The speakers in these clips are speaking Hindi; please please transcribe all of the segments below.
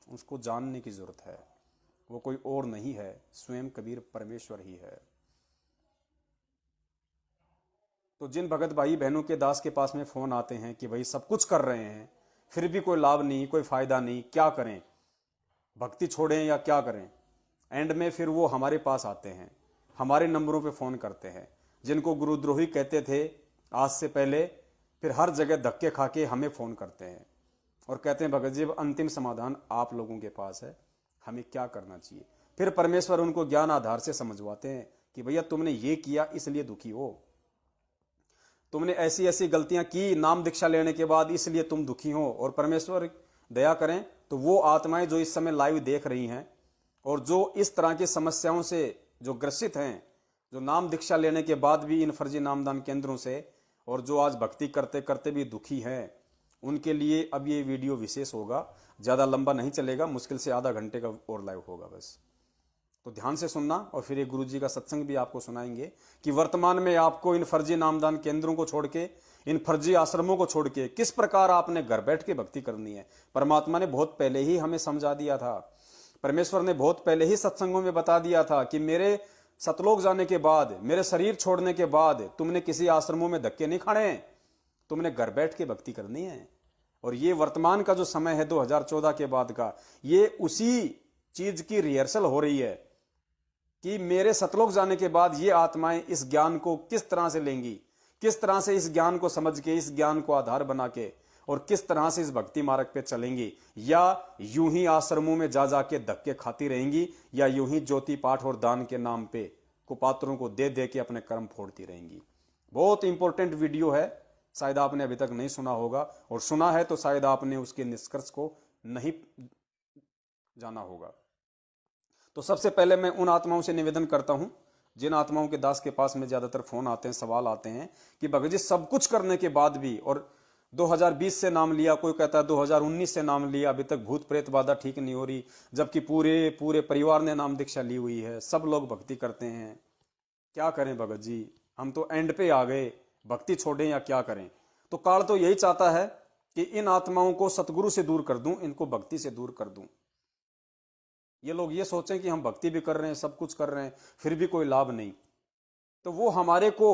उसको जानने की जरूरत है। वो कोई और नहीं है, स्वयं कबीर परमेश्वर ही है। तो जिन भगत भाई बहनों के दास के पास में फोन आते हैं कि भाई सब कुछ कर रहे हैं फिर भी कोई लाभ नहीं, कोई फायदा नहीं, क्या करें, भक्ति छोड़ें या क्या करें, एंड में फिर वो हमारे पास आते हैं, हमारे नंबरों पे फोन करते हैं, जिनको गुरुद्रोही कहते थे आज से पहले, फिर हर जगह धक्के खा के हमें फोन करते हैं और कहते हैं भगत जी अब अंतिम समाधान आप लोगों के पास है, हमें क्या करना चाहिए। फिर परमेश्वर उनको ज्ञान आधार से समझवाते हैं कि भैया तुमने ये किया इसलिए दुखी हो, तुमने ऐसी ऐसी गलतियां की नाम दीक्षा लेने के बाद इसलिए तुम दुखी हो। और परमेश्वर दया करें तो वो आत्माएं जो इस समय लाइव देख रही हैं और जो इस तरह की समस्याओं से जो ग्रसित हैं, जो नाम दीक्षा लेने के बाद भी इन फर्जी नामदान केंद्रों से और जो आज भक्ति करते करते भी दुखी हैं, उनके लिए अब ये वीडियो विशेष होगा, ज़्यादा लंबा नहीं चलेगा, मुश्किल से आधा घंटे का और लाइव होगा बस। तो ध्यान से सुनना और फिर एक गुरु जी का सत्संग भी आपको सुनाएंगे कि वर्तमान में आपको इन फर्जी नामदान केंद्रों को छोड़ के, इन फर्जी आश्रमों को छोड़ के किस प्रकार आपने घर बैठ के भक्ति करनी है। परमात्मा ने बहुत पहले ही हमें समझा दिया था, परमेश्वर ने बहुत पहले ही सत्संगों में बता दिया था कि मेरे सतलोक जाने के बाद, मेरे शरीर छोड़ने के बाद तुमने किसी आश्रमों में धक्के नहीं खाने, तुमने घर बैठ के भक्ति करनी है। और ये वर्तमान का जो समय है 2014 के बाद का, ये उसी चीज की रिहर्सल हो रही है कि मेरे सतलोक जाने के बाद ये आत्माएं इस ज्ञान को किस तरह से लेंगी, किस तरह से इस ज्ञान को समझ के, इस ज्ञान को आधार बना के और किस तरह से इस भक्ति मार्ग पे चलेंगी, या यूं ही आश्रमों में जा जाके धक्के खाती रहेंगी, या यूं ही ज्योति पाठ और दान के नाम पे कुपात्रों को दे दे के अपने कर्म फोड़ती रहेंगी। बहुत इंपॉर्टेंट वीडियो है, शायद आपने अभी तक नहीं सुना होगा, और सुना है तो शायद आपने उसके निष्कर्ष को नहीं जाना होगा। तो सबसे पहले मैं उन आत्माओं से निवेदन करता हूं जिन आत्माओं के दास के पास में ज्यादातर फोन आते हैं, सवाल आते हैं कि भगत जी सब कुछ करने के बाद भी, और 2020 से नाम लिया, कोई कहता है 2019 से नाम लिया, अभी तक भूत प्रेत बाधा ठीक नहीं हो रही, जबकि पूरे पूरे परिवार ने नाम दीक्षा ली हुई है, सब लोग भक्ति करते हैं, क्या करें भगत जी, हम तो एंड पे आ गए, भक्ति छोड़ें या क्या करें। तो काल तो यही चाहता है कि इन आत्माओं को सतगुरु से दूर कर दूं, इनको भक्ति से दूर कर दूं। ये लोग ये सोचें कि हम भक्ति भी कर रहे हैं, सब कुछ कर रहे हैं, फिर भी कोई लाभ नहीं, तो वो हमारे को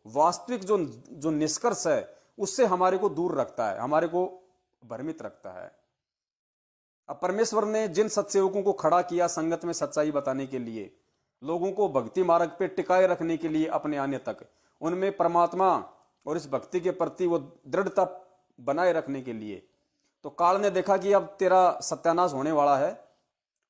वास्तविक जो निष्कर्ष है उससे हमारे को दूर रखता है, हमारे को भ्रमित रखता है। अब परमेश्वर ने जिन सत्सेवकों को खड़ा किया संगत में सच्चाई बताने के लिए, लोगों को भक्ति मार्ग पे टिकाए रखने के लिए अपने आने तक, उनमें परमात्मा और इस भक्ति के प्रति वो दृढ़ता बनाए रखने के लिए, तो काल ने देखा कि अब तेरा सत्यानाश होने वाला है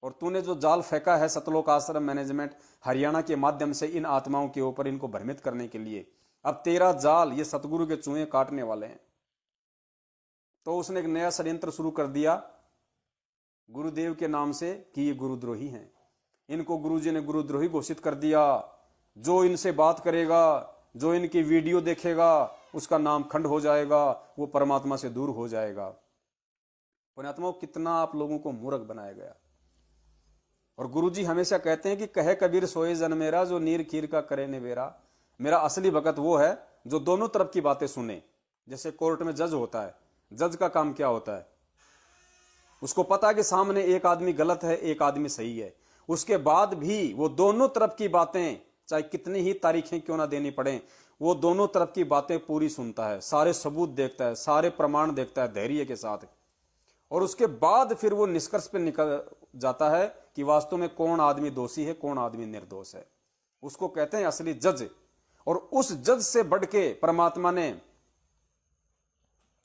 और तूने जो जाल फेंका है सतलोक आश्रम मैनेजमेंट हरियाणा के माध्यम से इन आत्माओं के ऊपर, इनको भ्रमित करने के लिए, अब तेरा जाल ये सतगुरु के चूहे काटने वाले हैं। तो उसने एक नया षड्यंत्र शुरू कर दिया गुरुदेव के नाम से कि ये गुरुद्रोही हैं, इनको गुरुजी ने गुरुद्रोही घोषित कर दिया, जो इनसे बात करेगा, जो इनकी वीडियो देखेगा, उसका नाम खंड हो जाएगा, वो परमात्मा से दूर हो जाएगा। पुण्यात्माओं, कितना आप लोगों को मूर्ख बनाया गया। और गुरुजी हमेशा कहते हैं कि कहे कबीर सोए जन मेरा, जो नीर खीर का करे निवेरा। मेरा असली भगत वो है जो दोनों तरफ की बातें सुने। जैसे कोर्ट में जज होता है, जज का काम क्या होता है, उसको पता है कि सामने एक आदमी गलत है, एक आदमी सही है, उसके बाद भी वो दोनों तरफ की बातें, चाहे कितनी ही तारीखें क्यों ना देनी पड़े, वो दोनों तरफ की बातें पूरी सुनता है, सारे सबूत देखता है, सारे प्रमाण देखता है धैर्य के साथ, और उसके बाद फिर वो निष्कर्ष पे निकल जाता है कि वास्तव में कौन आदमी दोषी है, कौन आदमी निर्दोष है। उसको कहते हैं असली जज। और उस जज से बढ़ के परमात्मा ने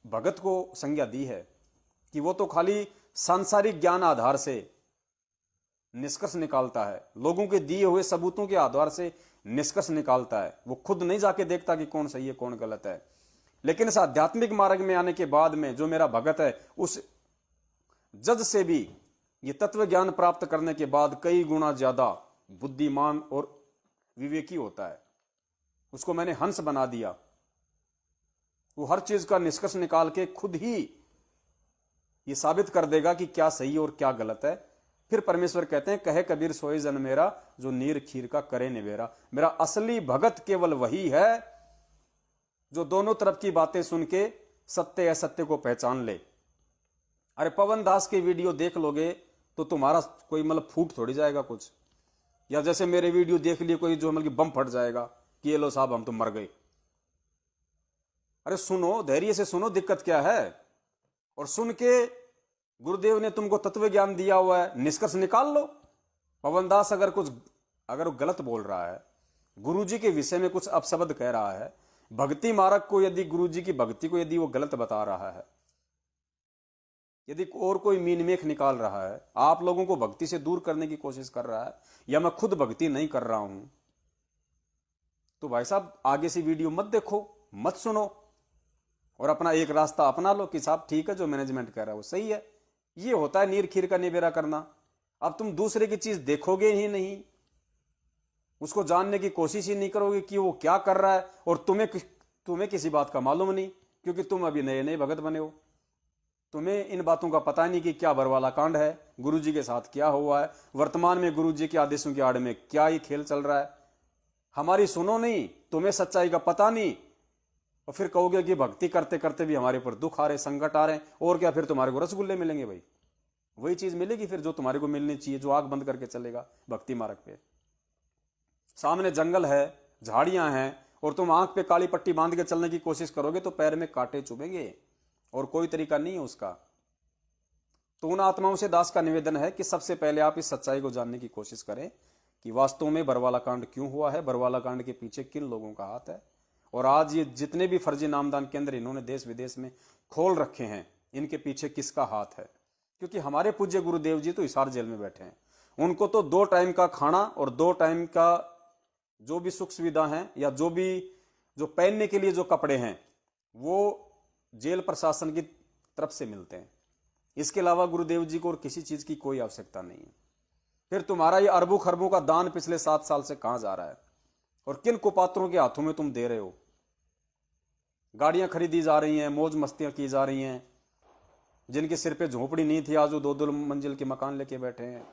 भगत को संज्ञा दी है कि वो तो खाली सांसारिक ज्ञान आधार से निष्कर्ष निकालता है, लोगों के दिए हुए सबूतों के आधार से निष्कर्ष निकालता है, वो खुद नहीं जाके देखता कि कौन सही है कौन गलत है। लेकिन इस आध्यात्मिक मार्ग में आने के बाद में जो मेरा भगत है, उस जज से भी ये तत्व ज्ञान प्राप्त करने के बाद कई गुना ज्यादा बुद्धिमान और विवेकी होता है। उसको मैंने हंस बना दिया, वो हर चीज का निष्कर्ष निकाल के खुद ही ये साबित कर देगा कि क्या सही और क्या गलत है। फिर परमेश्वर कहते हैं कहे कबीर सोए जन मेरा, जो नीर खीर का करे निवेरा। मेरा असली भगत केवल वही है जो दोनों तरफ की बातें सुन के सत्य असत्य को पहचान ले अरे पवन दास की वीडियो देख लोगे तो तुम्हारा कोई मतलब फूट थोड़ी जाएगा कुछ, या जैसे मेरे वीडियो देख लिए कोई जो मतलब बम फट जाएगा कि ये लो साहब हम तो मर गए। अरे सुनो, धैर्य से सुनो दिक्कत क्या है, और सुन के गुरुदेव ने तुमको तत्व ज्ञान दिया हुआ है, निष्कर्ष निकाल लो। पवन दास अगर वो गलत बोल रहा है, गुरुजी के विषय में कुछ अपशब्द कह रहा है, भक्ति मार्ग को यदि गुरुजी की भक्ति को यदि वो गलत बता रहा है, यदि और कोई मीनमेख निकाल रहा है, आप लोगों को भक्ति से दूर करने की कोशिश कर रहा है, या मैं खुद भक्ति नहीं कर रहा हूं, तो भाई साहब आगे से वीडियो मत देखो, मत सुनो, और अपना एक रास्ता अपना लो कि साहब ठीक है जो मैनेजमेंट कह रहा है वो सही है। ये होता है नीर खीर का निबेरा करना। अब तुम दूसरे की चीज देखोगे ही नहीं, उसको जानने की कोशिश ही नहीं करोगे कि वो क्या कर रहा है, और तुम्हें किसी बात का मालूम नहीं, क्योंकि तुम अभी नए नए भगत बने हो। तुम्हें इन बातों का पता नहीं कि क्या बरवाला कांड है, गुरुजी के साथ क्या हुआ है, वर्तमान में गुरुजी के आदेशों की आड़ में क्या ही खेल चल रहा है। हमारी सुनो नहीं, तुम्हें सच्चाई का पता नहीं, और फिर कहोगे कि भक्ति करते करते भी हमारे ऊपर दुख आ रहे, संकट आ रहे हैं, और क्या फिर तुम्हारे को रसगुल्ले मिलेंगे भाई, वही चीज मिलेगी फिर जो तुम्हारे को मिलनी चाहिए, जो आंख बंद करके चलेगा भक्ति मार्ग पे। सामने जंगल है, झाड़ियां हैं, और तुम आंख पे काली पट्टी बांध के चलने की कोशिश करोगे तो पैर में कांटे चुभेंगे, और कोई तरीका नहीं है उसका। तो उन आत्माओं से दास का निवेदन है कि सबसे पहले आप इस सच्चाई को जानने की कोशिश करें कि वास्तव में बरवाला कांड क्यों हुआ है, बरवाला कांड के पीछे किन लोगों का हाथ है। और आज ये जितने भी फर्जी नामदान केंद्र इन्होंने देश विदेश में खोल रखे हैं, इनके पीछे किसका हाथ है? क्योंकि हमारे पूज्य गुरुदेव जी तो हिसार जेल में बैठे हैं, उनको तो 2 टाइम का खाना और 2 टाइम का जो भी सुख सुविधा है, या जो पहनने के लिए जो कपड़े हैं, वो जेल प्रशासन की तरफ से मिलते हैं। इसके अलावा गुरुदेव जी को और किसी चीज की कोई आवश्यकता नहीं है। फिर तुम्हारा ये अरबों खरबों का दान पिछले 7 साल से कहां जा रहा है, और किन कुपात्रों के हाथों में तुम दे रहे हो? गाड़ियां खरीदी जा रही हैं, मौज मस्तियां की जा रही हैं, जिनके सिर पे झोपड़ी नहीं थी आज वो 2-2 मंजिल के मकान लेके बैठे हैं।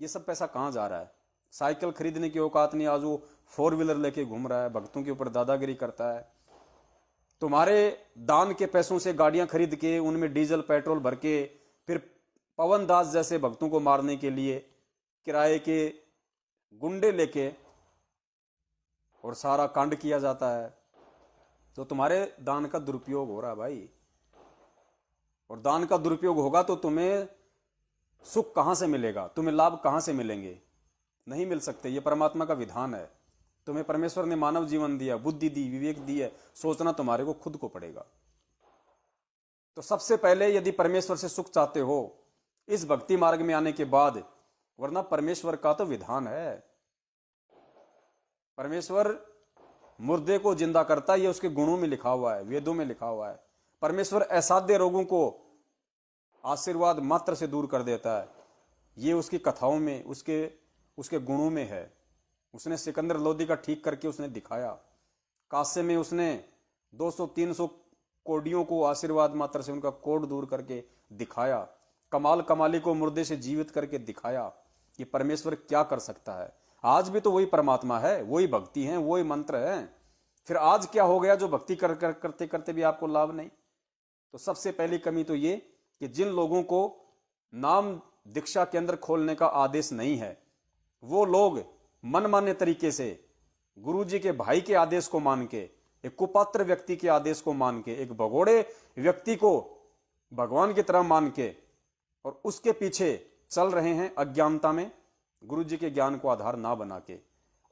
ये सब पैसा कहां जा रहा है? साइकिल खरीदने की औकात नहीं, आज वो 4 व्हीलर लेके घूम रहा है, भक्तों के ऊपर दादागिरी करता है। तुम्हारे दान के पैसों से गाड़ियां खरीद के उनमें डीजल पेट्रोल भर के फिर पवन दास जैसे भक्तों को मारने के लिए किराए के गुंडे लेके और सारा कांड किया जाता है। तो तुम्हारे दान का दुरुपयोग हो रहा है भाई, और दान का दुरुपयोग होगा तो तुम्हें सुख कहां से मिलेगा, तुम्हें लाभ कहां से मिलेंगे? नहीं मिल सकते। ये परमात्मा का विधान है। तुम्हें परमेश्वर ने मानव जीवन दिया, बुद्धि दी, विवेक दी है, सोचना तुम्हारे को खुद को पड़ेगा। तो सबसे पहले यदि परमेश्वर से सुख चाहते हो इस भक्ति मार्ग में आने के बाद, वरना परमेश्वर का तो विधान है, परमेश्वर मुर्दे को जिंदा करता है, ये उसके गुणों में लिखा हुआ है, वेदों में लिखा हुआ है। परमेश्वर असाध्य रोगों को आशीर्वाद मात्र से दूर कर देता है, ये उसकी कथाओं में, उसके गुणों में है। उसने सिकंदर लोदी का ठीक करके उसने दिखाया। कासे में उसने 200-300 कोडियों को आशीर्वाद मात्र से उनका कोड दूर करके दिखाया। कमाल कमाली को मुर्दे से जीवित करके दिखाया कि परमेश्वर क्या कर सकता है। आज भी तो वही परमात्मा है, वही भक्ति है, वही मंत्र है। फिर आज क्या हो गया जो भक्ति करते करते भी आपको लाभ नहीं? तो सबसे पहली कमी तो ये कि जिन लोगों को नाम दीक्षा केंद्र खोलने का आदेश नहीं है, वो लोग मनमाने तरीके से गुरुजी के भाई के आदेश को मान के, एक कुपात्र व्यक्ति के आदेश को मान के, एक भगोड़े व्यक्ति को भगवान की तरह मान के, और उसके पीछे चल रहे हैं अज्ञानता में, गुरुजी के ज्ञान को आधार ना बना के।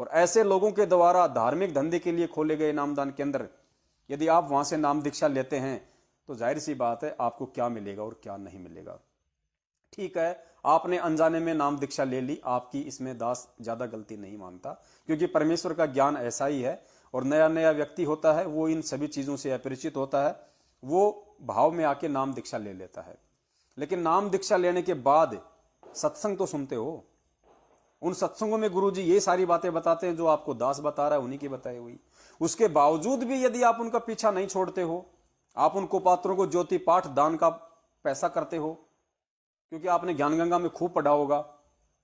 और ऐसे लोगों के द्वारा धार्मिक धंधे के लिए खोले गए नामदान केंद्र, यदि आप वहां से नाम दीक्षा लेते हैं तो जाहिर सी बात है आपको क्या मिलेगा और क्या नहीं मिलेगा। ठीक है, आपने अनजाने में नाम दीक्षा ले ली, आपकी इसमें दास ज्यादा गलती नहीं मानता, क्योंकि परमेश्वर का ज्ञान ऐसा ही है। और नया नया व्यक्ति होता है, वो इन सभी चीजों से अपरिचित होता है, वो भाव में आके नाम दीक्षा ले लेता है। लेकिन नाम दीक्षा लेने के बाद सत्संग तो सुनते हो। उन सत्संगों में गुरुजी ये सारी बातें बताते हैं जो आपको दास बता रहा है, उन्हीं की बताई हुई। उसके बावजूद भी यदि आप उनका पीछा नहीं छोड़ते हो, आप उन कुपात्रों को ज्योति पाठ दान का पैसा करते हो, क्योंकि आपने ज्ञान गंगा में खूब पढ़ा होगा,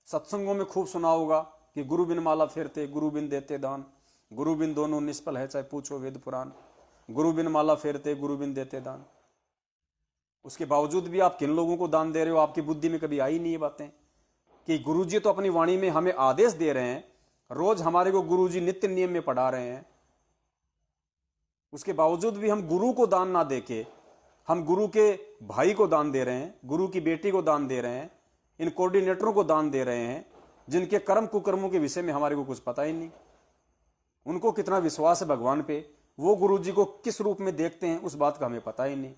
सत्संगों में खूब सुना होगा कि गुरु बिन माला फेरते, गुरु बिन देते दान, गुरु बिन दोनों निष्फल है चाहे पूछो वेद पुराण, गुरु बिन माला फेरते, गुरु बिन देते दान। उसके बावजूद भी आप किन लोगों को दान दे रहे हो? आपकी बुद्धि में कभी आई नहीं ये बातें कि गुरुजी तो अपनी वाणी में हमें आदेश दे रहे हैं, रोज हमारे को गुरुजी नित्य नियम में पढ़ा रहे हैं, उसके बावजूद भी हम गुरु को दान ना देके हम गुरु के भाई को दान दे रहे हैं, गुरु की बेटी को दान दे रहे हैं, इन कोऑर्डिनेटरों को दान दे रहे हैं जिनके कर्म कुकर्मों के विषय में हमारे को कुछ पता ही नहीं। उनको कितना विश्वास है भगवान पे, वो गुरु जी को किस रूप में देखते हैं, उस बात का हमें पता ही नहीं।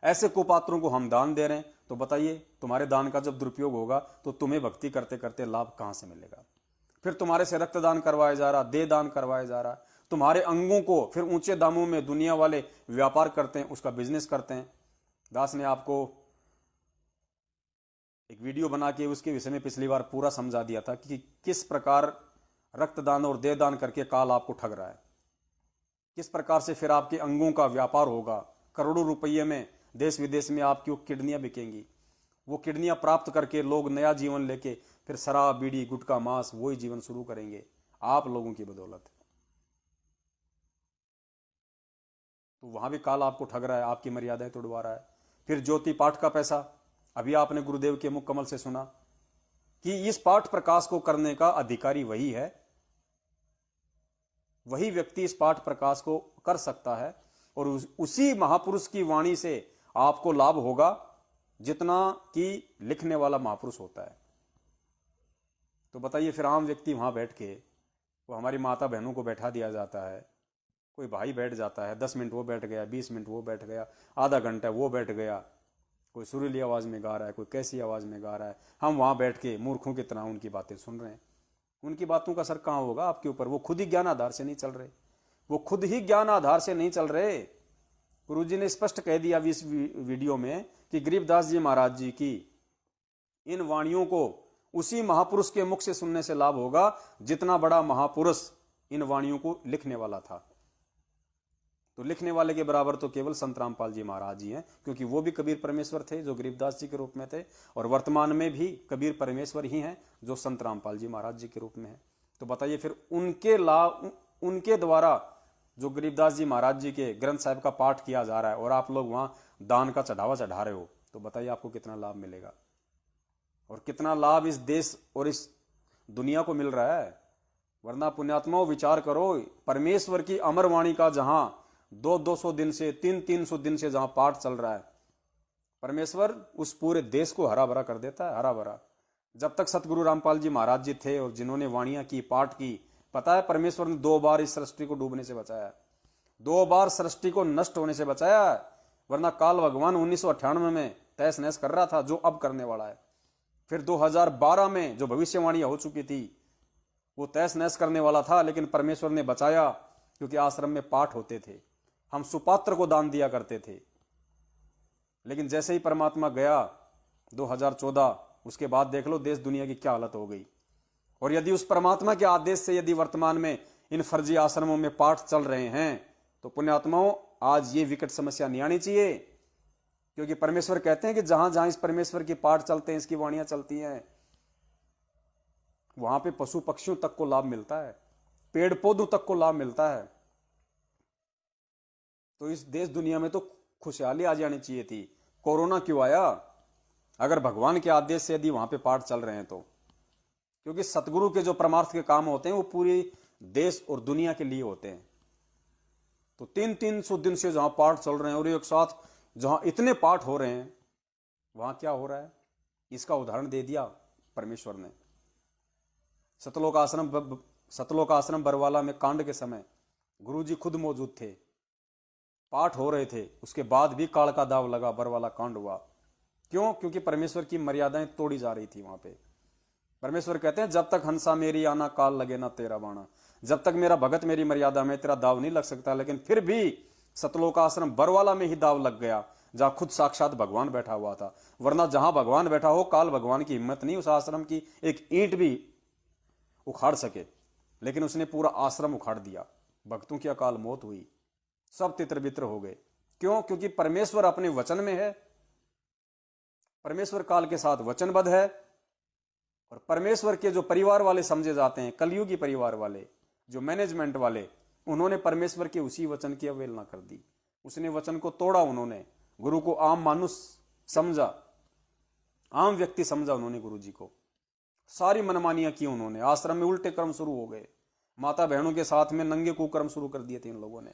ऐसे कुपात्रों को हम दान दे रहे हैं, तो बताइए तुम्हारे दान का जब दुरुपयोग होगा तो तुम्हें भक्ति करते करते लाभ कहां से मिलेगा? फिर तुम्हारे से रक्तदान करवाया जा रहा, देह दान करवाया जा रहा, तुम्हारे अंगों को फिर ऊंचे दामों में दुनिया वाले व्यापार करते हैं, उसका बिजनेस करते हैं। दास ने आपको एक वीडियो बना के उसके विषय में पिछली बार पूरा समझा दिया था कि किस प्रकार रक्तदान और देह दान करके काल आपको ठग रहा है, किस प्रकार से फिर आपके अंगों का व्यापार होगा, करोड़ों रुपये में देश विदेश में आपकी वो किडनियां बिकेंगी। वो किडनियां प्राप्त करके लोग नया जीवन लेके फिर शराब बीड़ी गुटखा मांस वही जीवन शुरू करेंगे आप लोगों की बदौलत। तो वहां भी काल आपको ठग रहा है, आपकी मर्यादाएं तोड़वा रहा है। फिर ज्योति पाठ का पैसा, अभी आपने गुरुदेव के मुख कमल से सुना कि इस पाठ प्रकाश को करने का अधिकारी वही है, वही व्यक्ति इस पाठ प्रकाश को कर सकता है और उसी महापुरुष की वाणी से आपको लाभ होगा जितना कि लिखने वाला महापुरुष होता है। तो बताइए फिर आम व्यक्ति वहां बैठ के, वो हमारी माता बहनों को बैठा दिया जाता है, कोई भाई बैठ जाता है, 10 मिनट वो बैठ गया, 20 मिनट वो बैठ गया, आधा घंटा वो बैठ गया, कोई सुरीली आवाज में गा रहा है, कोई कैसी आवाज में गा रहा है, हम वहां बैठ के मूर्खों की तरह उनकी बातें सुन रहे हैं। उनकी बातों का असर कहां होगा आपके ऊपर? वो खुद ही ज्ञान आधार से नहीं चल रहे, वो खुद ही ज्ञान आधार से नहीं चल रहे। गुरुजी ने स्पष्ट कह दिया इस वीडियो में कि गरीबदास जी महाराज जी की इन वाणियों को उसी महापुरुष के मुख से सुनने से लाभ होगा जितना बड़ा महापुरुष इन वाणियों को लिखने वाला था। तो लिखने वाले के बराबर तो केवल संत रामपाल जी महाराज जी हैं, क्योंकि वो भी कबीर परमेश्वर थे जो गरीबदास जी के रूप में थे, और वर्तमान में भी कबीर परमेश्वर ही हैं जो संत रामपाल जी महाराज जी के रूप में है। तो बताइए फिर उनके लाभ, उनके द्वारा जो गरीबदास जी महाराज जी के ग्रंथ साहिब का पाठ किया जा रहा है और आप लोग वहां दान का चढ़ावा चढ़ा रहे हो, तो बताइए आपको कितना लाभ मिलेगा और कितना लाभ इस देश और इस दुनिया को मिल रहा है। वरना पुण्यात्माओं विचार करो, परमेश्वर की अमर वाणी का जहां 200 दिन से 300 दिन से जहां पाठ चल रहा है, परमेश्वर उस पूरे देश को हरा भरा कर देता है, हरा भरा। जब तक सतगुरु रामपाल जी महाराज जी थे और जिन्होंने वाणियां की, पाठ की, पता है परमेश्वर ने 2 बार इस सृष्टि को डूबने से बचाया, 2 बार सृष्टि को नष्ट होने से बचाया। वरना काल भगवान 1998 में तहस नहस कर रहा था जो अब करने वाला है। फिर 2012 में जो भविष्यवाणियां हो चुकी थी वो तहस नहस करने वाला था, लेकिन परमेश्वर ने बचाया क्योंकि आश्रम में पाठ होते थे, हम सुपात्र को दान दिया करते थे। लेकिन जैसे ही परमात्मा गया 2014, उसके बाद देख लो देश दुनिया की क्या हालत हो गई। और यदि उस परमात्मा के आदेश से यदि वर्तमान में इन फर्जी आश्रमों में पाठ चल रहे हैं तो पुण्यात्माओं आज ये विकट समस्या नहीं आनी चाहिए, क्योंकि परमेश्वर कहते हैं कि जहां जहां इस परमेश्वर के पाठ चलते हैं, इसकी वाणियां चलती हैं, वहां पे पशु पक्षियों तक को लाभ मिलता है, पेड़ पौधों तक को लाभ मिलता है। तो इस देश दुनिया में तो खुशहाली आ जानी चाहिए थी। कोरोना क्यों आया? अगर भगवान के आदेश से यदि वहां पे पाठ चल रहे हैं तो, क्योंकि सतगुरु के जो परमार्थ के काम होते हैं वो पूरे देश और दुनिया के लिए होते हैं। तो 300 दिन से जहां पाठ चल रहे हैं और एक साथ जहां इतने पाठ हो रहे हैं, वहां क्या हो रहा है इसका उदाहरण दे दिया परमेश्वर ने। सतलोक आश्रम बरवाला में कांड के समय गुरुजी खुद मौजूद थे, पाठ हो रहे थे, उसके बाद भी काल का दाव लगा, बरवाला कांड हुआ। क्यों? क्योंकि परमेश्वर की मर्यादाएं तोड़ी जा रही थी वहां पे। परमेश्वर कहते हैं जब तक हंसा मेरी आना काल लगे ना तेरा बाणा, जब तक मेरा भगत मेरी मर्यादा में, तेरा दाव नहीं लग सकता। लेकिन फिर भी सतलोक आश्रम बरवाला में ही दाव लग गया, जहां खुद साक्षात भगवान बैठा हुआ था। वरना जहां भगवान बैठा हो, काल भगवान की हिम्मत नहीं उस आश्रम की एक ईंट भी उखाड़ सके, लेकिन उसने पूरा आश्रम उखाड़ दिया। भक्तों की अकाल मौत हुई, सब तितर बितर हो गए। क्यों? क्योंकि परमेश्वर अपने वचन में है, परमेश्वर काल के साथ वचनबद्ध है। और परमेश्वर के जो परिवार वाले समझे जाते हैं, कलयुगी परिवार वाले, जो मैनेजमेंट वाले, उन्होंने परमेश्वर के उसी वचन की अवहेलना कर दी। उसने वचन को तोड़ा उन्होंने, गुरु को आम मानुष समझा, आम व्यक्ति समझा उन्होंने गुरु जी को। सारी मनमानियां की उन्होंने, आश्रम में उल्टे कर्म शुरू हो गए, माता बहनों के साथ में नंगे कुकर्म शुरू कर दिए थे इन लोगों ने,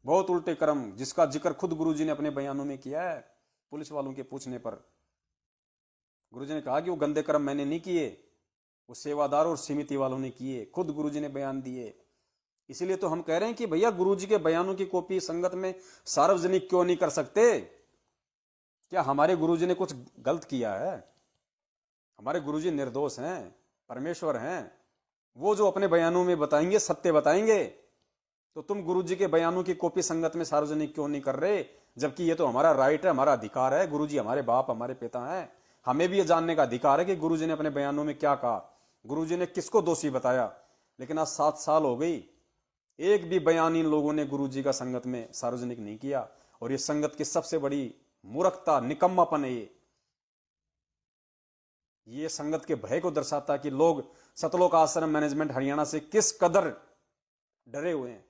बहुत उल्टे कर्म, जिसका जिक्र खुद गुरु जी ने अपने बयानों में किया है। पुलिस वालों के पूछने पर गुरु जी ने कहा कि वो गंदे कर्म मैंने नहीं किए, वो सेवादार और समिति वालों ने किए, खुद गुरु जी ने बयान दिए। इसीलिए तो हम कह रहे हैं कि भैया गुरु जी के बयानों की कॉपी संगत में सार्वजनिक क्यों नहीं कर सकते? क्या हमारे गुरु जी ने कुछ गलत किया है? हमारे गुरु जी निर्दोष हैं, परमेश्वर हैं। वो जो अपने बयानों में बताएंगे सत्य बताएंगे, तो तुम गुरु जी के बयानों की कॉपी संगत में सार्वजनिक क्यों नहीं कर रहे? जबकि ये तो हमारा राइट है, हमारा अधिकार है। गुरु जी हमारे बाप, हमारे पिता हैं, हमें भी ये जानने का अधिकार है कि गुरु जी ने अपने बयानों में क्या कहा, गुरु जी ने किसको दोषी बताया। लेकिन आज 7 साल हो गई, एक भी बयान इन लोगों ने गुरु जी का संगत में सार्वजनिक नहीं किया। और ये संगत की सबसे बड़ी मूर्खता, निकम्मापन है ये संगत के भय को दर्शाता कि लोग सतलोक आश्रम मैनेजमेंट हरियाणा से किस कदर डरे हुए हैं,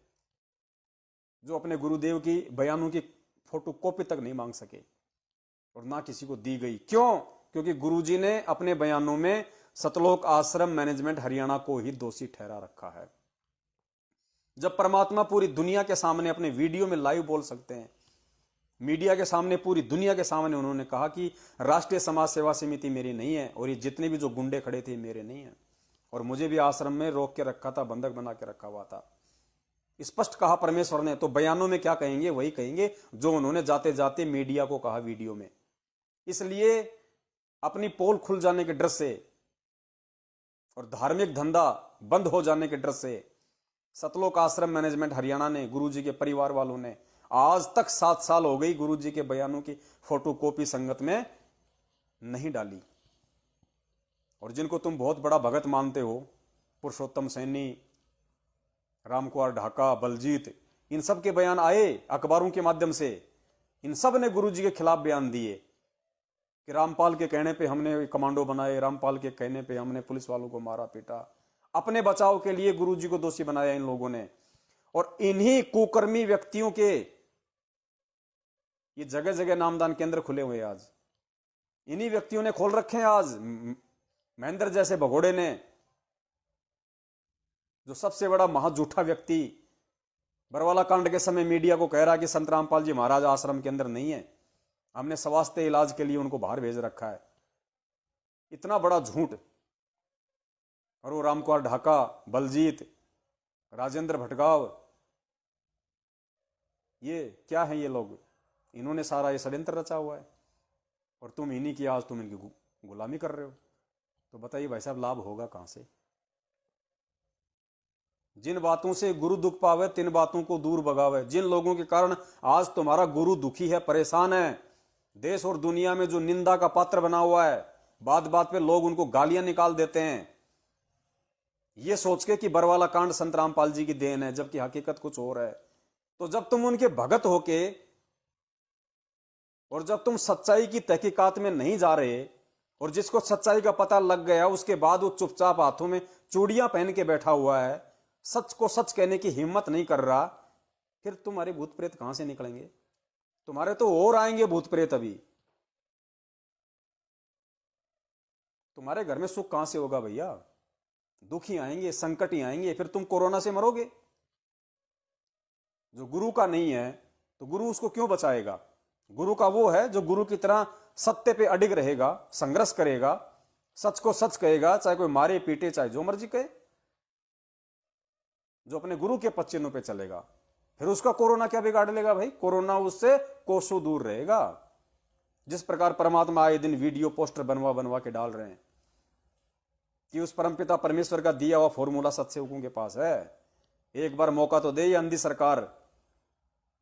जो अपने गुरुदेव की बयानों की फोटो कॉपी तक नहीं मांग सके और ना किसी को दी गई। क्यों? क्योंकि गुरुजी ने अपने बयानों में सतलोक आश्रम मैनेजमेंट हरियाणा को ही दोषी ठहरा रखा है। जब परमात्मा पूरी दुनिया के सामने अपने वीडियो में लाइव बोल सकते हैं, मीडिया के सामने, पूरी दुनिया के सामने उन्होंने कहा कि राष्ट्रीय समाज सेवा समिति मेरी नहीं है और ये जितने भी जो गुंडे खड़े थे मेरे नहीं है, और मुझे भी आश्रम में रोक के रखा था, बंधक बना के रखा हुआ था। स्पष्ट कहा परमेश्वर ने। तो बयानों में क्या कहेंगे? वही कहेंगे जो उन्होंने जाते जाते मीडिया को कहा वीडियो में। इसलिए अपनी पोल खुल जाने के डर से और धार्मिक धंधा बंद हो जाने के डर से सतलोक आश्रम मैनेजमेंट हरियाणा ने, गुरुजी के परिवार वालों ने आज तक 7 साल हो गई गुरुजी के बयानों की फोटो कॉपी संगत में नहीं डाली। और जिनको तुम बहुत बड़ा भगत मानते हो, पुरुषोत्तम सैनी, रामकुमार ढाका, बलजीत, इन सब के बयान आए अखबारों के माध्यम से। इन सब ने गुरुजी के खिलाफ बयान दिए कि रामपाल के कहने पे हमने कमांडो बनाए, रामपाल के कहने पे हमने पुलिस वालों को मारा पीटा। अपने बचाव के लिए गुरुजी को दोषी बनाया इन लोगों ने। और इन्हीं कुकर्मी व्यक्तियों के ये जगह जगह नामदान केंद्र खुले हुए आज, इन्हीं व्यक्तियों ने खोल रखे हैं। आज महेंद्र जैसे भगोड़े ने, जो सबसे बड़ा महाझूठा व्यक्ति बरवाला कांड के समय मीडिया को कह रहा कि संत रामपाल जी महाराज आश्रम के अंदर नहीं है, हमने स्वास्थ्य इलाज के लिए उनको बाहर भेज रखा है। इतना बड़ा झूठ। और वो रामकुमार ढाका, बलजीत, राजेंद्र भटगांव, ये क्या है? ये लोग, इन्होंने सारा ये षड्यंत्र रचा हुआ है और तुम इन्हीं की आज तुम इनकी गुलामी कर रहे हो। तो बताइए भाई साहब, लाभ होगा कहां से? जिन बातों से गुरु दुख पावे तिन बातों को दूर भगावे। जिन लोगों के कारण आज तुम्हारा गुरु दुखी है, परेशान है, देश और दुनिया में जो निंदा का पात्र बना हुआ है, बात बात पे लोग उनको गालियां निकाल देते हैं ये सोच के कि बरवाला कांड संत रामपाल जी की देन है, जबकि हकीकत कुछ और है। तो जब तुम उनके भगत होके और जब तुम सच्चाई की तहकीकात में नहीं जा रहे और जिसको सच्चाई का पता लग गया उसके बाद वो चुपचाप हाथों में चूड़ियां पहन के बैठा हुआ है, सच को सच कहने की हिम्मत नहीं कर रहा, फिर तुम्हारे भूत प्रेत कहां से निकलेंगे? तुम्हारे तो और आएंगे भूत प्रेत। अभी तुम्हारे घर में सुख कहां से होगा भैया? दुख ही आएंगे, संकट ही आएंगे, फिर तुम कोरोना से मरोगे। जो गुरु का नहीं है तो गुरु उसको क्यों बचाएगा? गुरु का वो है जो गुरु की तरह सत्य पे अडिग रहेगा, संघर्ष करेगा, सच को सच कहेगा, चाहे कोई मारे पीटे, चाहे जो मर्जी कहे, जो अपने गुरु के पच्चीनों पे चलेगा। फिर उसका कोरोना क्या बिगाड़ लेगा भाई? कोरोना उससे कोसों दूर रहेगा। जिस प्रकार परमात्मा आए दिन वीडियो पोस्टर बनवा बनवा के डाल रहे हैं कि उस परमपिता परमेश्वर का दिया हुआ फॉर्मूला सत्सेवकों के पास है। एक बार मौका तो दे ये अंधी सरकार।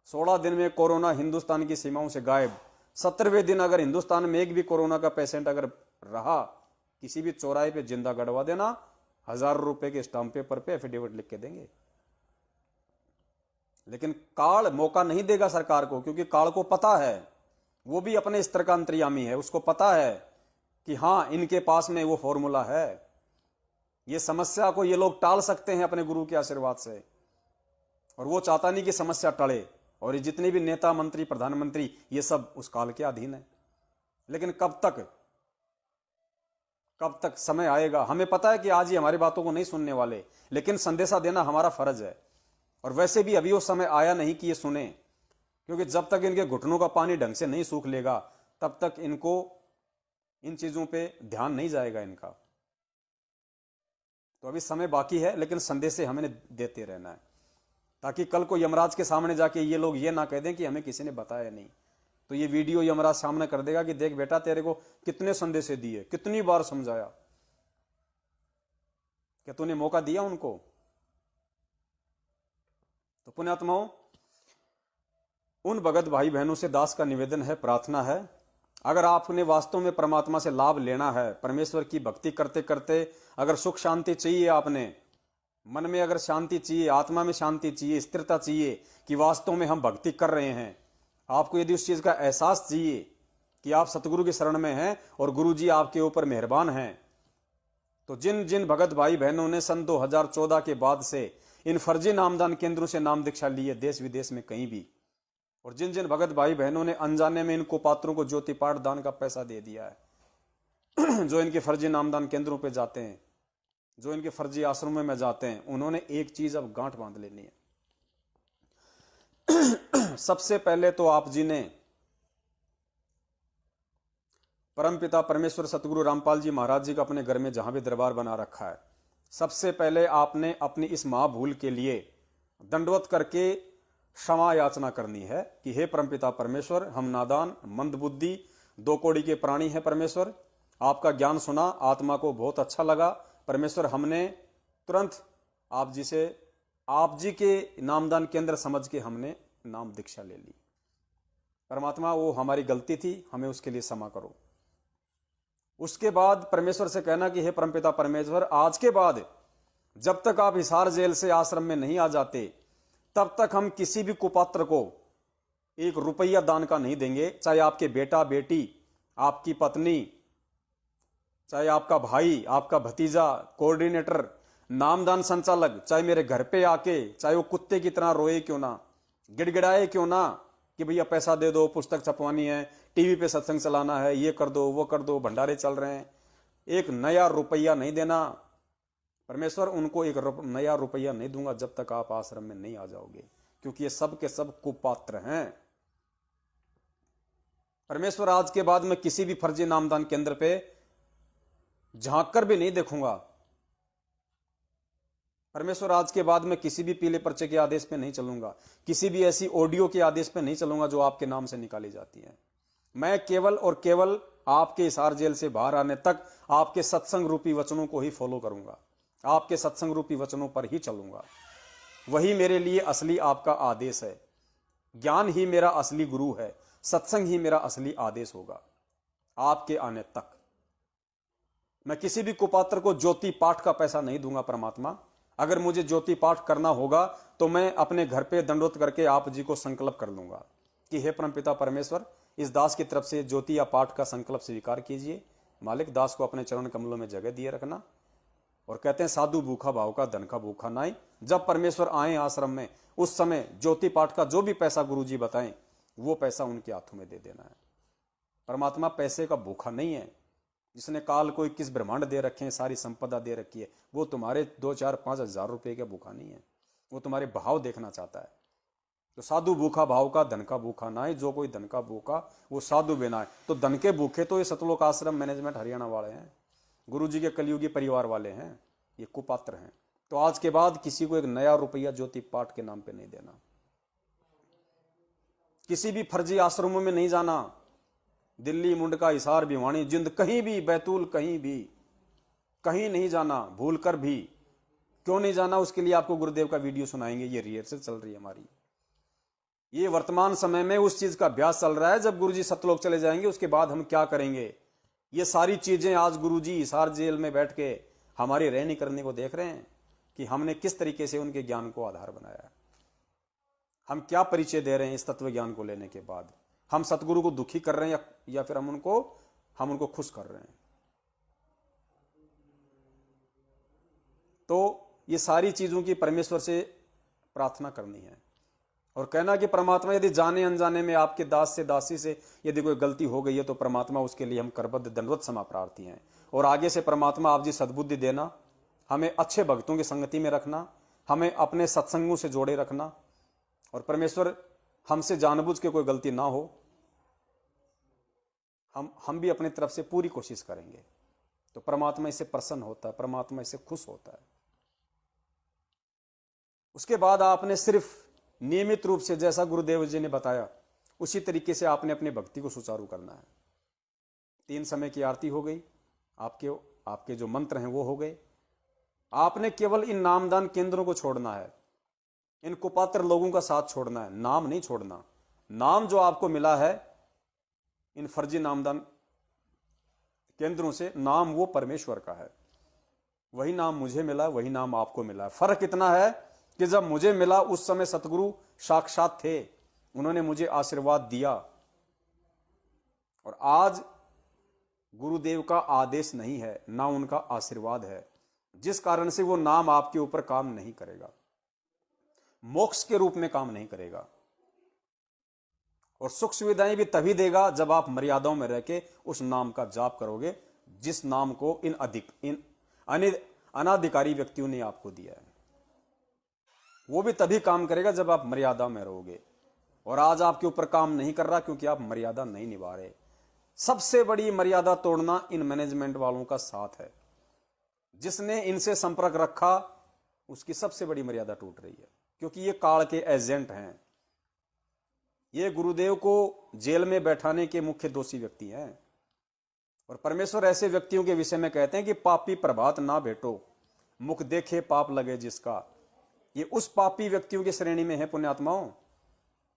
16 दिन में कोरोना हिंदुस्तान की सीमाओं से गायब। 17वें दिन अगर हिंदुस्तान में एक भी कोरोना का पेशेंट अगर रहा, किसी भी चौराहे पे जिंदा गड़वा देना, 1000 रुपए के स्टाम्प पेपर पे एफिडेविट लिख के देंगे। लेकिन काल मौका नहीं देगा सरकार को, क्योंकि काल को पता है, वो भी अपने स्तर का अंतर्यामी है, उसको पता है कि हां इनके पास में वो फॉर्मूला है। ये समस्या को ये लोग टाल सकते हैं अपने गुरु के आशीर्वाद से, और वो चाहता नहीं कि समस्या टले। और ये जितने भी नेता, मंत्री, प्रधानमंत्री, ये सब उस काल के अधीन है। लेकिन कब तक समय आएगा? हमें पता है कि आज ये हमारी बातों को नहीं सुनने वाले, लेकिन संदेशा देना हमारा फर्ज है। और वैसे भी अभी वो समय आया नहीं कि ये सुने, क्योंकि जब तक इनके घुटनों का पानी ढंग से नहीं सूख लेगा तब तक इनको इन चीजों पे ध्यान नहीं जाएगा इनका। तो अभी समय बाकी है, लेकिन संदेश हमें देते रहना है, ताकि कल को यमराज के सामने जाके ये लोग ये ना कह दें कि हमें किसी ने बताया नहीं। तो ये वीडियो यमराज सामने कर देगा कि देख बेटा, तेरे को कितने संदेश दिए, कितनी बार समझाया, क्या तूने मौका दिया उनको? तो पुण्यात्माओं, उन भगत भाई बहनों से दास का निवेदन है, प्रार्थना है, अगर आपने वास्तव में परमात्मा से लाभ लेना है, परमेश्वर की भक्ति करते करते अगर सुख शांति चाहिए, आपने मन में अगर शांति चाहिए, आत्मा में शांति चाहिए, स्थिरता चाहिए कि वास्तव में हम भक्ति कर रहे हैं, आपको यदि उस चीज का एहसास चाहिए कि आप सतगुरु की शरण में हैं और गुरु जी आपके ऊपर मेहरबान हैं, तो जिन जिन भगत भाई बहनों ने सन 2014 के बाद से इन फर्जी नामदान केंद्रों से नाम दीक्षा ली है, देश विदेश में कहीं भी, और जिन जिन भगत भाई बहनों ने अनजाने में इनको पात्रों को ज्योति पाठ दान का पैसा दे दिया है जो इनके फर्जी नामदान केंद्रों पे जाते हैं, जो इनके फर्जी आश्रमों में जाते हैं, उन्होंने एक चीज अब गांठ बांध लेनी है। सबसे पहले तो आप जी ने परमपिता परमेश्वर सतगुरु रामपाल जी महाराज जी का अपने घर में जहां भी दरबार बना रखा है, सबसे पहले आपने अपनी इस महाभूल के लिए दंडवत करके क्षमा याचना करनी है कि हे परमपिता परमेश्वर, हम नादान, मंदबुद्धि, 2 कौड़ी के प्राणी हैं परमेश्वर। आपका ज्ञान सुना, आत्मा को बहुत अच्छा लगा परमेश्वर, हमने तुरंत आप जी के नामदान केंद्र समझ के हमने नाम दीक्षा ले ली। परमात्मा, वो हमारी गलती थी, हमें उसके लिए क्षमा करो। उसके बाद परमेश्वर से कहना कि हे परमपिता परमेश्वर, आज के बाद जब तक आप हिसार जेल से आश्रम में नहीं आ जाते तब तक हम किसी भी कुपात्र को 1 रुपया दान का नहीं देंगे, चाहे आपके बेटा बेटी, आपकी पत्नी, चाहे आपका भाई, आपका भतीजा, कोऑर्डिनेटर, नामदान संचालक, चाहे मेरे घर पे आके, चाहे वो कुत्ते की तरह रोए क्यों ना, गिड़गिड़ाए क्यों ना कि भैया पैसा दे दो, पुस्तक छपवानी है, टीवी पे सत्संग चलाना है, ये कर दो, वो कर दो, भंडारे चल रहे हैं, 1 नया रुपया नहीं देना। परमेश्वर, उनको 1 नया रुपया नहीं दूंगा जब तक आप आश्रम में नहीं आ जाओगे, क्योंकि ये सब के सब कुपात्र हैं। परमेश्वर, आज के बाद मैं किसी भी फर्जी नामदान केंद्र पे झांक कर भी नहीं देखूंगा। परमेश्वर, आज के बाद मैं किसी भी पीले पर्चे के आदेश पे नहीं चलूंगा, किसी भी ऐसी ऑडियो के आदेश पे नहीं चलूंगा जो आपके नाम से निकाली जाती है। मैं केवल और केवल आपके हिसार जेल से बाहर आने तक आपके सत्संग रूपी वचनों को ही फॉलो करूंगा, आपके सत्संग रूपी वचनों पर ही चलूंगा। वही मेरे लिए असली आपका आदेश है। ज्ञान ही मेरा असली गुरु है, सत्संग ही मेरा असली आदेश होगा आपके आने तक। मैं किसी भी कुपात्र को ज्योति पाठ का पैसा नहीं दूंगा परमात्मा। अगर मुझे ज्योति पाठ करना होगा तो मैं अपने घर पे दंडोत करके आप जी को संकल्प कर लूंगा कि हे परमपिता परमेश्वर, इस दास की तरफ से ज्योति या पाठ का संकल्प स्वीकार कीजिए। मालिक, दास को अपने चरण कमलों में जगह दिए रखना। और कहते हैं साधु भूखा भाव का, धन का भूखा नाई। जब परमेश्वर आए आश्रम में, उस समय ज्योति पाठ का जो भी पैसा गुरु जी बताएं वो पैसा उनके हाथों में दे देना है। परमात्मा पैसे का भूखा नहीं है। जिसने काल को 21 ब्रह्मांड दे रखे हैं, सारी संपदा दे रखी है, वो तुम्हारे 2, 4, 5 हजार रुपए का भूखा नहीं है, वो तुम्हारे भाव देखना चाहता है। तो साधु भूखा भाव का, धन का भूखा ना है। जो कोई धन का भूखा वो साधु बिना है। तो धन के भूखे तो ये सतलोक आश्रम मैनेजमेंट हरियाणा वाले हैं, गुरु जी के कलयुगी परिवार वाले हैं, ये कुपात्र हैं। तो आज के बाद किसी को 1 नया रुपया ज्योति पाठ के नाम पे नहीं देना, किसी भी फर्जी आश्रमों में नहीं जाना। दिल्ली, मुंडका, हिसार, भिवानी, जिंद, कहीं भी, बैतूल, कहीं भी, कहीं नहीं जाना, भूल कर भी। क्यों नहीं जाना, उसके लिए आपको गुरुदेव का वीडियो सुनाएंगे। ये रिहर्सल चल रही है हमारी, ये वर्तमान समय में उस चीज का अभ्यास चल रहा है। जब गुरुजी सतलोक चले जाएंगे उसके बाद हम क्या करेंगे, ये सारी चीजें आज गुरुजी हिसार जेल में बैठ के हमारी रहनी करने को देख रहे हैं कि हमने किस तरीके से उनके ज्ञान को आधार बनाया है। हम क्या परिचय दे रहे हैं इस तत्व ज्ञान को लेने के बाद। हम सतगुरु को दुखी कर रहे हैं या फिर हम उनको खुश कर रहे हैं। तो ये सारी चीजों की परमेश्वर से प्रार्थना करनी है और कहना कि परमात्मा यदि जाने अनजाने में आपके दास से दासी से यदि कोई गलती हो गई है तो परमात्मा उसके लिए हम करबद्ध दंडवत क्षमा प्रार्थी हैं। और आगे से परमात्मा आप जी सद्बुद्धि देना, हमें अच्छे भक्तों की संगति में रखना, हमें अपने सत्संगों से जोड़े रखना, और परमेश्वर हमसे जानबूझ के कोई गलती ना हो, हम भी अपनी तरफ से पूरी कोशिश करेंगे। तो परमात्मा इससे प्रसन्न होता है, परमात्मा इससे खुश होता है। उसके बाद आपने सिर्फ नियमित रूप से जैसा गुरुदेव जी ने बताया उसी तरीके से आपने अपनी भक्ति को सुचारू करना है। 3 समय की आरती हो गई, आपके जो मंत्र हैं वो हो गए। आपने केवल इन नामदान केंद्रों को छोड़ना है, इन कुपात्र लोगों का साथ छोड़ना है, नाम नहीं छोड़ना। नाम जो आपको मिला है इन फर्जी नामदान केंद्रों से, नाम वो परमेश्वर का है। वही नाम मुझे मिला, वही नाम आपको मिला। फर्क इतना है कि जब मुझे मिला उस समय सतगुरु साक्षात थे, उन्होंने मुझे आशीर्वाद दिया, और आज गुरुदेव का आदेश नहीं है ना उनका आशीर्वाद है, जिस कारण से वो नाम आपके ऊपर काम नहीं करेगा, मोक्ष के रूप में काम नहीं करेगा। और सुख सुविधाएं भी तभी देगा जब आप मर्यादाओं में रह के उस नाम का जाप करोगे, जिस नाम को इन अनाधिकारी व्यक्तियों ने आपको दिया है। वो भी तभी काम करेगा जब आप मर्यादा में रहोगे, और आज आपके ऊपर काम नहीं कर रहा क्योंकि आप मर्यादा नहीं निभा रहे। सबसे बड़ी मर्यादा तोड़ना इन मैनेजमेंट वालों का साथ है। जिसने इनसे संपर्क रखा उसकी सबसे बड़ी मर्यादा टूट रही है, क्योंकि ये काल के एजेंट हैं। ये गुरुदेव को जेल में बैठाने के मुख्य दोषी व्यक्ति हैं। और परमेश्वर ऐसे व्यक्तियों के विषय में कहते हैं कि पापी प्रभात ना भेटो, मुख देखे पाप लगे जिसका। ये उस पापी व्यक्तियों की श्रेणी में है पुण्यात्माओं।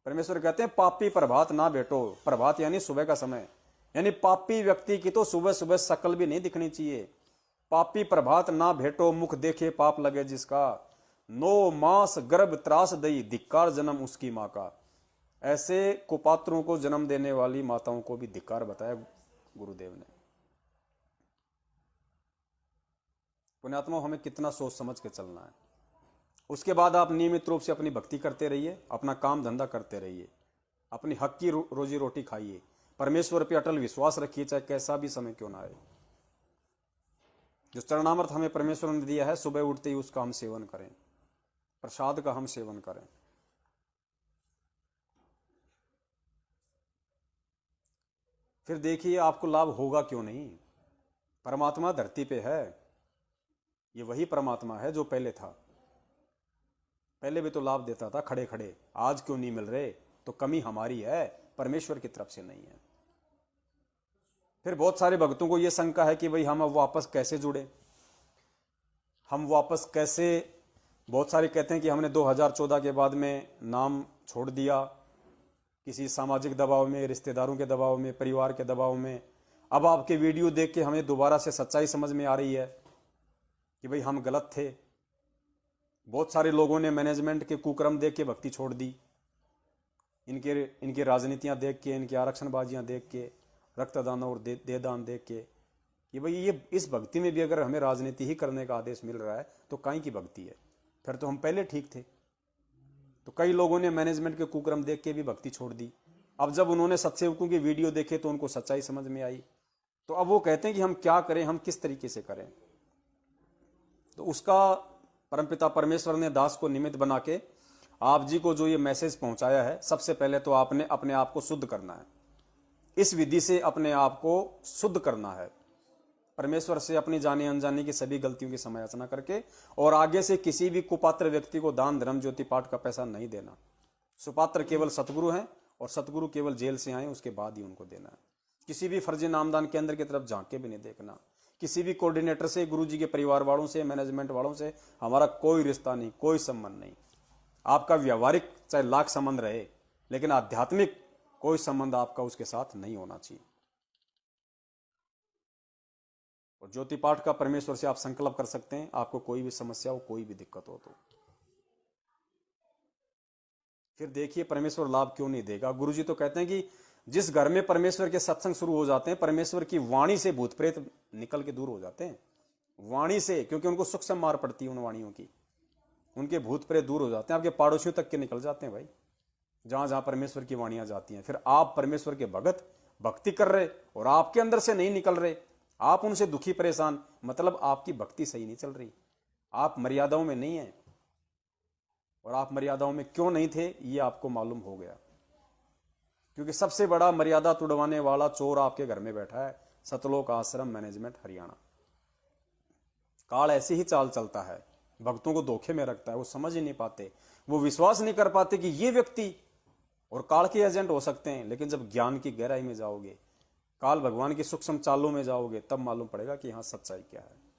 परमेश्वर कहते हैं पापी प्रभात ना भेटो, प्रभात यानी सुबह का समय, यानी पापी व्यक्ति की तो सुबह सुबह शकल भी नहीं दिखनी चाहिए। पापी प्रभात ना भेटो, मुख देखे पाप लगे जिसका। 9 मास गर्भ त्रास दई, धिक्कार जन्म उसकी माँ का। ऐसे कुपात्रों को जन्म देने वाली माताओं को भी धिक्कार बताया गुरुदेव ने। पुण्यात्मा, हमें कितना सोच समझ के चलना है। उसके बाद आप नियमित रूप से अपनी भक्ति करते रहिए, अपना काम धंधा करते रहिए, अपनी हक की रोजी रोटी खाइए, परमेश्वर पे अटल विश्वास रखिए, चाहे कैसा भी समय क्यों ना आए। जो चरणामृत हमें परमेश्वर ने दिया है, सुबह उठते ही उसका हम सेवन करें, प्रसाद का हम सेवन करें। फिर देखिए आपको लाभ होगा क्यों नहीं। परमात्मा धरती पे है, ये वही परमात्मा है जो पहले था। पहले भी तो लाभ देता था खड़े खड़े, आज क्यों नहीं मिल रहे? तो कमी हमारी है, परमेश्वर की तरफ से नहीं है। फिर बहुत सारे भक्तों को यह शंका है कि भाई हम अब वापस कैसे जुड़े, हम वापस कैसे। बहुत सारे कहते हैं कि हमने 2014 के बाद में नाम छोड़ दिया, किसी सामाजिक दबाव में, रिश्तेदारों के दबाव में, परिवार के दबाव में। अब आपके वीडियो देख के हमें दोबारा से सच्चाई समझ में आ रही है कि भाई हम गलत थे। बहुत सारे लोगों ने मैनेजमेंट के कुक्रम देख के भक्ति छोड़ दी, इनके राजनीतियां देख के, इनकी आरक्षणबाजियां देख के, रक्तदान और देदान देख के कि भाई ये इस भक्ति में भी अगर हमें राजनीति ही करने का आदेश मिल रहा है तो काहे की भक्ति है, फिर तो हम पहले ठीक थे। तो कई लोगों ने मैनेजमेंट के कुक्रम देख के भी भक्ति छोड़ दी। अब जब उन्होंने सत्सेवकों के वीडियो देखे तो उनको सच्चाई समझ में आई, तो अब वो कहते हैं कि हम क्या करें, हम किस तरीके से करें। तो उसका परमपिता परमेश्वर ने दास को निमित्त बना के आप जी को जो ये मैसेज पहुंचाया है, सबसे पहले तो आपने अपने आप को शुद्ध करना है। इस विधि से अपने आप को शुद्ध करना है, परमेश्वर से अपनी जाने अनजाने की सभी गलतियों की समालोचना करके, और आगे से किसी भी कुपात्र व्यक्ति को दान धर्म ज्योति पाठ का पैसा नहीं देना। सुपात्र केवल सतगुरु हैं, और सतगुरु केवल जेल से आए उसके बाद ही उनको देना है। किसी भी फर्जी नामदान केंद्र की तरफ झांक के भी नहीं देखना। किसी भी कोऑर्डिनेटर से, गुरु जी के परिवार वालों से, मैनेजमेंट वालों से हमारा कोई रिश्ता नहीं, कोई संबंध नहीं। आपका व्यवहारिक चाहे लाख संबंध रहे, लेकिन आध्यात्मिक कोई संबंध आपका उसके साथ नहीं होना चाहिए। और ज्योति पाठ का परमेश्वर से आप संकल्प कर सकते हैं, आपको कोई भी समस्या हो, कोई भी दिक्कत हो तो। फिर देखिए परमेश्वर लाभ क्यों नहीं देगा। गुरु जी तो कहते हैं कि जिस घर में परमेश्वर के सत्संग शुरू हो जाते हैं, परमेश्वर की वाणी से भूत प्रेत निकल के दूर हो जाते हैं। वाणी से, क्योंकि उनको सूक्ष्म मार पड़ती है उन वाणियों की, उनके भूत प्रेत दूर हो जाते हैं, आपके पड़ोसियों तक के निकल जाते हैं भाई। जहां जहां परमेश्वर की वाणियां जाती हैं। फिर आप परमेश्वर के भगत भक्ति कर रहे और आपके अंदर से नहीं निकल रहे, आप उनसे दुखी परेशान, मतलब आपकी भक्ति सही नहीं चल रही, आप मर्यादाओं में नहीं है। और आप मर्यादाओं में क्यों नहीं थे ये आपको मालूम हो गया, क्योंकि सबसे बड़ा मर्यादा तुड़वाने वाला चोर आपके घर में बैठा है, सतलोक आश्रम मैनेजमेंट हरियाणा। काल ऐसे ही चाल चलता है, भक्तों को धोखे में रखता है, वो समझ ही नहीं पाते, वो विश्वास नहीं कर पाते कि ये व्यक्ति और काल के एजेंट हो सकते हैं। लेकिन जब ज्ञान की गहराई में जाओगे, काल भगवान की सूक्ष्म चालों में जाओगे, तब मालूम पड़ेगा कि यहाँ सच्चाई क्या है।